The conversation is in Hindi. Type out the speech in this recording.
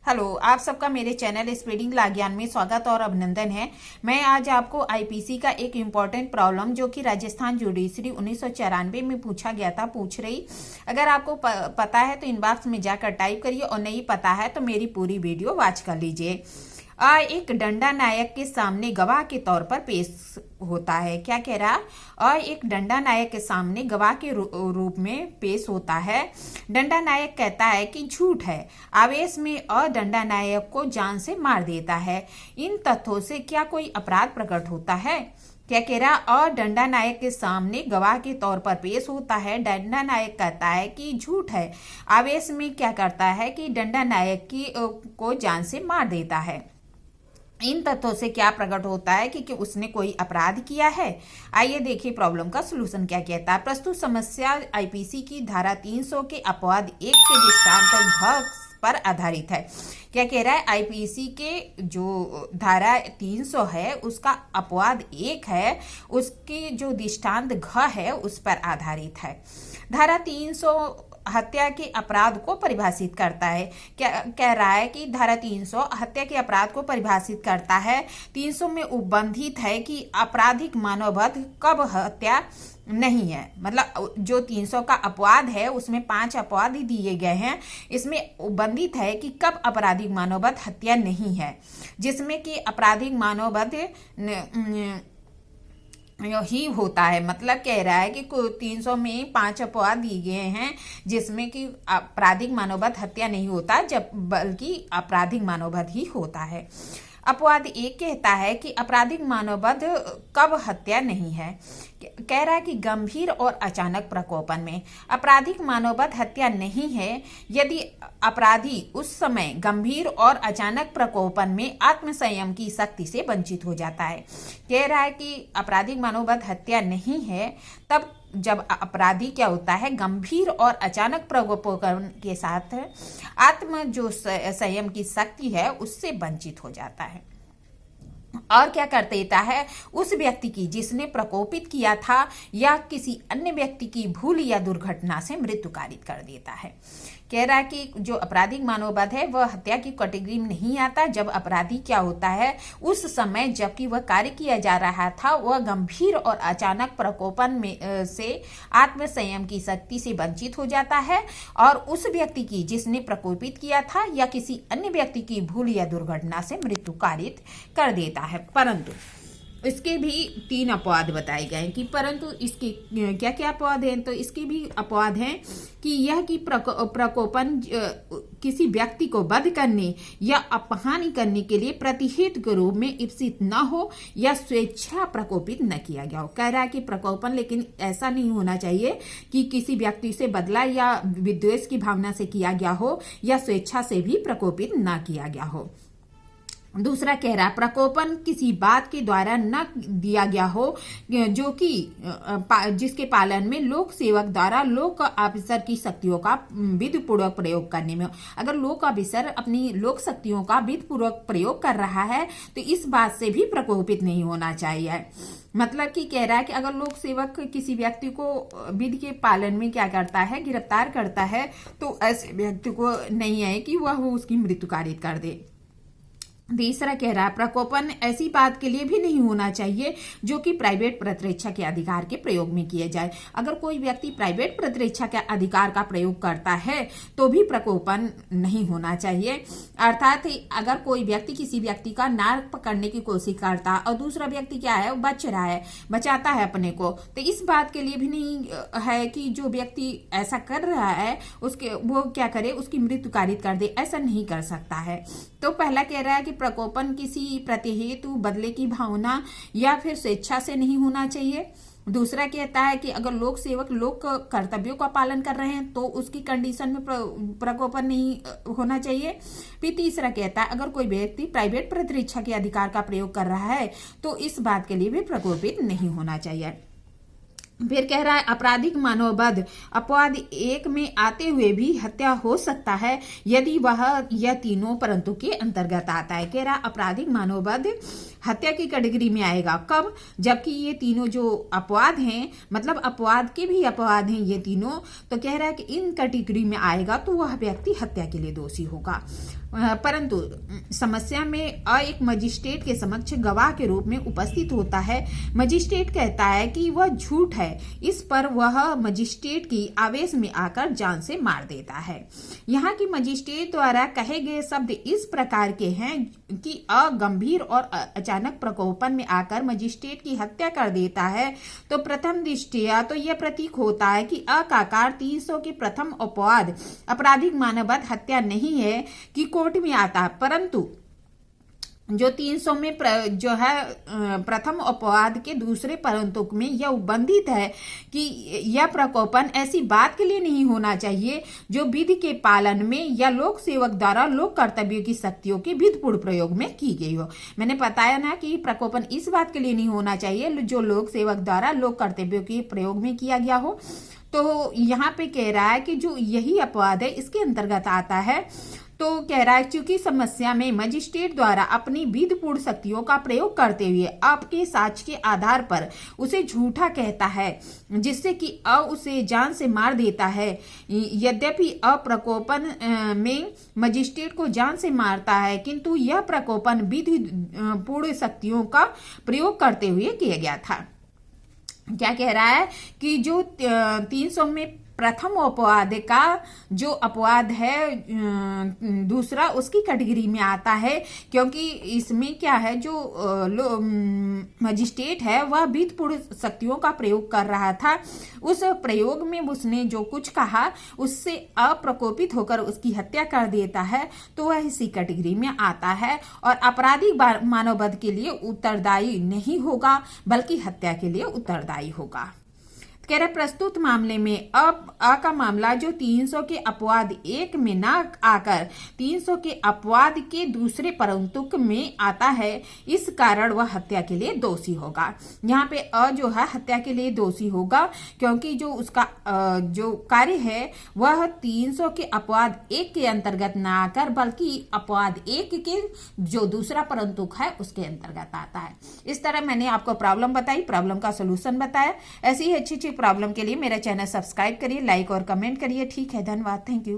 हेलो, आप सबका मेरे चैनल स्प्रेडिंग ला ज्ञान में स्वागत और अभिनंदन है। मैं आज आपको आईपीसी का एक इम्पॉर्टेंट प्रॉब्लम जो कि राजस्थान जुडिशरी 1994 में पूछा गया था पूछ रही। अगर आपको पता है तो इनबॉक्स में जाकर टाइप करिए और नहीं पता है तो मेरी पूरी वीडियो वॉच कर लीजिए। एक डंडा नायक के सामने गवाह के तौर पर पेश होता है। क्या कह रहा? एक डंडा नायक के सामने गवाह के रूप में पेश होता है। डंडा नायक कहता है कि झूठ है। आवेश में डंडा नायक को जान से मार देता है। इन तथ्यों से क्या कोई अपराध प्रकट होता है? क्या कह रहा? और डंडा नायक के सामने गवाह के तौर पर पेश होता है। डंडा नायक कहता है कि झूठ है। आवेश में क्या करता है कि डंडा नायक को जान से मार देता है। इन तथ्यों से क्या प्रकट होता है कि उसने कोई अपराध किया है। आइए देखिए प्रॉब्लम का सलूशन क्या कहता है। प्रस्तुत समस्या आईपीसी की धारा 300 के अपवाद 1 के दृष्टांत घ पर आधारित है। क्या कह रहा है? आईपीसी के जो धारा 300 है उसका अपवाद 1 है, उसकी जो दृष्टांत घ है उस पर आधारित है। धारा 300 हत्या के अपराध को परिभाषित करता है। क्या कह रहा है कि धारा 300 हत्या के अपराध को परिभाषित करता है। 300 में उपबंधित है कि आपराधिक मानववध कब हत्या नहीं है। मतलब जो 300 का अपवाद है उसमें 5 अपवाद ही दिए गए हैं। इसमें उपबंधित है कि कब आपराधिक मानववध हत्या नहीं है, जिसमें कि आपराधिक मानववध ही होता है। मतलब कह रहा है कि 300 में 5 अपवाद दिए गए हैं जिसमें कि आपराधिक मानववध हत्या नहीं होता, जब बल्कि आपराधिक मानववध ही होता है। अपवाद 1 कहता है कि आपराधिक मानववध कब हत्या नहीं है। कह रहा है कि गंभीर और अचानक प्रकोपन में आपराधिक मानववध हत्या नहीं है यदि अपराधी उस समय गंभीर और अचानक प्रकोपन में आत्मसंयम की शक्ति से वंचित हो जाता है। कह रहा है कि आपराधिक मानववध हत्या नहीं है तब जब अपराधी क्या होता है, गंभीर और अचानक प्रकोपन के साथ आत्म जो संयम की शक्ति है उससे वंचित हो जाता है। और क्या कर देता है, उस व्यक्ति की जिसने प्रकोपित किया था या किसी अन्य व्यक्ति की भूल या दुर्घटना से मृत्यु कारित कर देता है। कह रहा है कि जो आपराधिक मानववध है वह हत्या की कैटेगरी में नहीं आता जब अपराधी क्या होता है, उस समय जबकि वह कार्य किया जा रहा था वह गंभीर और अचानक प्रकोपन में से आत्मसंयम की शक्ति से वंचित हो जाता है और उस व्यक्ति की जिसने प्रकोपित किया था या किसी अन्य व्यक्ति की भूल या दुर्घटना से मृत्यु कारित कर देता है। परंतु इसके भी 3 अपवाद बताए गए कि परंतु इसके क्या क्या अपवाद हैं, तो इसके भी अपवाद हैं कि यह कि प्रकोपन किसी व्यक्ति को वध करने या अपहानि करने के लिए प्रतिहित के रूप में इप्सित न हो या स्वेच्छा प्रकोपित न किया गया हो। कह रहा है कि प्रकोपन लेकिन ऐसा नहीं होना चाहिए कि किसी व्यक्ति से बदला या विद्वेष की भावना से किया गया हो या स्वेच्छा से भी प्रकोपित न किया गया हो। दूसरा कह रहा, प्रकोपन किसी बात के द्वारा न दिया गया हो जो कि जिसके पालन में लोक सेवक द्वारा लोक ऑफिसर की शक्तियों का विधिपूर्वक प्रयोग करने में हो। अगर लोक ऑफिसर अपनी लोक शक्तियों का विधिपूर्वक प्रयोग कर रहा है तो इस बात से भी प्रकोपित नहीं होना चाहिए। मतलब कि कह रहा है कि अगर लोक सेवक किसी व्यक्ति को विधि के पालन में क्या करता है, गिरफ्तार करता है, तो ऐसे व्यक्ति को नहीं है कि वह उसकी मृत्यु कारित कर दे। तीसरा कह रहा है, प्रकोपन ऐसी बात के लिए भी नहीं होना चाहिए जो कि प्राइवेट प्रतिरक्षा के अधिकार के प्रयोग में किए जाए। अगर कोई व्यक्ति प्राइवेट प्रतिरक्षा के अधिकार का प्रयोग करता है तो भी प्रकोपन नहीं होना चाहिए। अर्थात अगर कोई व्यक्ति किसी व्यक्ति का नाक पकड़ने की कोशिश करता और दूसरा व्यक्ति क्या है, बच रहा है, बचाता है अपने को, तो इस बात के लिए भी नहीं है कि जो व्यक्ति ऐसा कर रहा है उसके वो क्या करे, उसकी मृत्यु कारित कर दे। ऐसा नहीं कर सकता है। तो पहला कह रहा है कि प्रकोपन किसी प्रतिहेतु बदले की भावना या फिर स्वेच्छा से नहीं होना चाहिए। दूसरा कहता है कि अगर लोक सेवक लोक कर्तव्यों का पालन कर रहे हैं तो उसकी कंडीशन में प्रकोपन नहीं होना चाहिए। फिर तीसरा कहता है अगर कोई व्यक्ति प्राइवेट प्रतिरक्षा के अधिकार का प्रयोग कर रहा है तो इस बात के लिए भी प्रकोपित नहीं होना चाहिए। फिर कह रहा है आपराधिक मानववध अपवाद 1 में आते हुए भी हत्या हो सकता है यदि वह यह तीनों परंतु के अंतर्गत आता है। कह रहा है आपराधिक मानववध हत्या की कैटेगरी में आएगा कब, जबकि ये तीनों जो अपवाद हैं, मतलब अपवाद के भी अपवाद हैं ये तीनों, तो कह रहा है कि इन कैटेगरी में आएगा तो वह व्यक्ति हत्या के लिए दोषी होगा। परंतु समस्या में एक मजिस्ट्रेट के समक्ष गवाह के रूप में उपस्थित होता है। मजिस्ट्रेट कहता है कि वह झूठ है, इस पर वह मजिस्ट्रेट की आवेश में आकर जान से मार देता है। यहाँ की मजिस्ट्रेट द्वारा कहे गए शब्द इस प्रकार के हैं कि गंभीर और अचानक प्रकोपन में आकर मजिस्ट्रेट की हत्या कर देता है, तो प्रथम दृष्टया तो यह प्रतीक होता है कि का आकार 300 के प्रथम अपवाद आपराधिक मानववध हत्या नहीं है कि कोर्ट में आता है, परंतु जो 300 में जो है प्रथम अपवाद के दूसरे परंतु में यह उबंधित है कि यह प्रकोपन ऐसी बात के लिए नहीं होना चाहिए जो विधि के पालन में या लोक सेवक द्वारा लोक कर्तव्यों की शक्तियों के विधिपूर्ण प्रयोग में की गई हो। मैंने बताया ना कि प्रकोपन इस बात के लिए नहीं होना चाहिए जो लोक सेवक द्वारा लोक कर्तव्यों के प्रयोग में किया गया हो। तो यहाँ पे कह रहा है कि जो यही अपवाद है इसके अंतर्गत आता है। तो कह रहा है क्योंकि समस्या में मजिस्ट्रेट द्वारा अपनी विधिपूर्ण शक्तियों का प्रयोग करते हुए आपके साक्ष्य के आधार पर उसे झूठा कहता है, जिससे कि उसे जान से मार देता है। यद्यपि प्रकोपन में मजिस्ट्रेट को जान से मारता है, किंतु यह प्रकोपन विधिपूर्ण शक्तियों का प्रयोग करते हुए किया गया था। क्या कह रहा है कि जो 300 में प्रथम अपवाद का जो अपवाद है दूसरा उसकी कैटेगरी में आता है, क्योंकि इसमें क्या है जो मजिस्ट्रेट है वह विधिपूर्ण शक्तियों का प्रयोग कर रहा था। उस प्रयोग में उसने जो कुछ कहा उससे अप्रकोपित होकर उसकी हत्या कर देता है, तो वह इसी कैटेगरी में आता है और आपराधिक मानववध के लिए उत्तरदायी नहीं होगा बल्कि हत्या के लिए उत्तरदायी होगा। कह रहे प्रस्तुत मामले में का मामला जो 300 के अपवाद 1 में न आकर 300 के अपवाद के दूसरे परंतुक में आता है, इस कारण वह हत्या के लिए दोषी होगा। यहाँ पे जो है हत्या के लिए दोषी होगा क्योंकि जो उसका जो कार्य है वह 300 के अपवाद 1 के अंतर्गत न आकर बल्कि अपवाद 1 के जो दूसरा परंतुक है उसके अंतर्गत आता है। इस तरह मैंने आपको प्रॉब्लम बताई, प्रॉब्लम का सोल्यूशन बताया। ऐसी ही अच्छी प्रॉब्लम के लिए मेरा चैनल सब्सक्राइब करिए, लाइक और कमेंट करिए। ठीक है, धन्यवाद, थैंक यू।